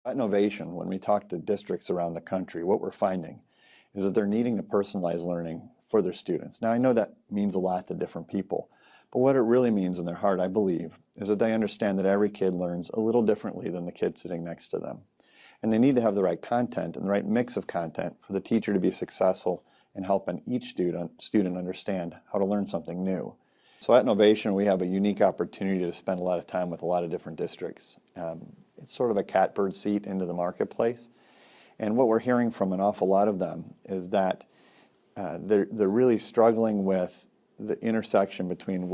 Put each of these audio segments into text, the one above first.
At Innovation, when we talk to districts around the country, what we're finding is that they're needing to personalize learning for their students. Now, I know that means a lot to different people, but what it really means in their heart, I believe, is that they understand that every kid learns a little differently than the kid sitting next to them. And they need to have the right content and the right mix of content for the teacher to be successful in helping each student understand how to learn something new. So at Innovation, we have a unique opportunity to spend a lot of time with a lot of different districts. It's sort of a catbird seat into the marketplace. And what we're hearing from an awful lot of them is that they're really struggling with the intersection between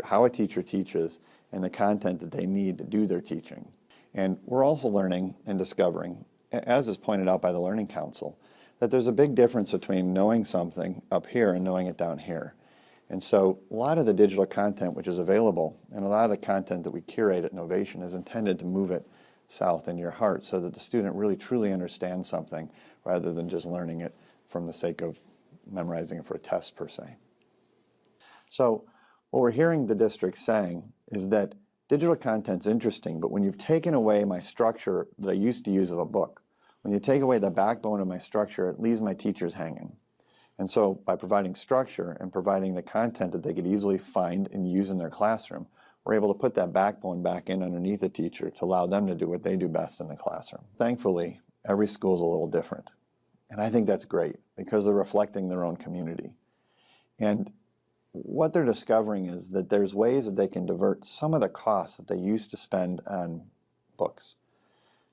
how a teacher teaches and the content that they need to do their teaching. And we're also learning and discovering, as is pointed out by the Learning Council, that there's a big difference between knowing something up here and knowing it down here. And so a lot of the digital content which is available and a lot of the content that we curate at Innovation is intended to move it south in your heart so that the student really truly understands something rather than just learning it from the sake of memorizing it for a test per se. So what we're hearing the district saying is that digital content's interesting, but when you've taken away my structure that I used to use of a book, when you take away the backbone of my structure, it leaves my teachers hanging. And so by providing structure and providing the content that they could easily find and use in their classroom, we're able to put that backbone back in underneath the teacher to allow them to do what they do best in the classroom. Thankfully, every school is a little different. And I think that's great because they're reflecting their own community. And what they're discovering is that there's ways that they can divert some of the costs that they used to spend on books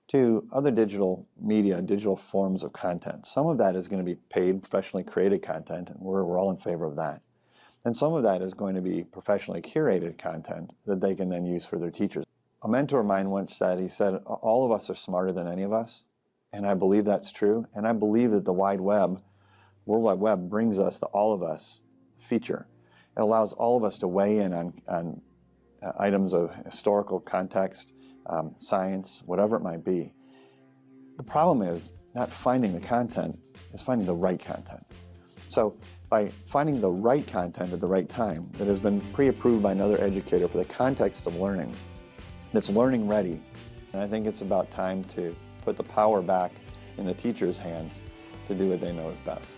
to other digital media, digital forms of content. Some of that is going to be paid, professionally created content, and we're all in favor of that. And some of that is going to be professionally curated content that they can then use for their teachers. A mentor of mine once said, he said, all of us are smarter than any of us, and I believe that's true, and I believe that the World Wide Web brings us the all of us feature. It allows all of us to weigh in on items of historical context, science, whatever it might be. The problem is not finding the content, it's finding the right content. So by finding the right content at the right time that has been pre-approved by another educator for the context of learning, that's learning ready, and I think it's about time to put the power back in the teacher's hands to do what they know is best.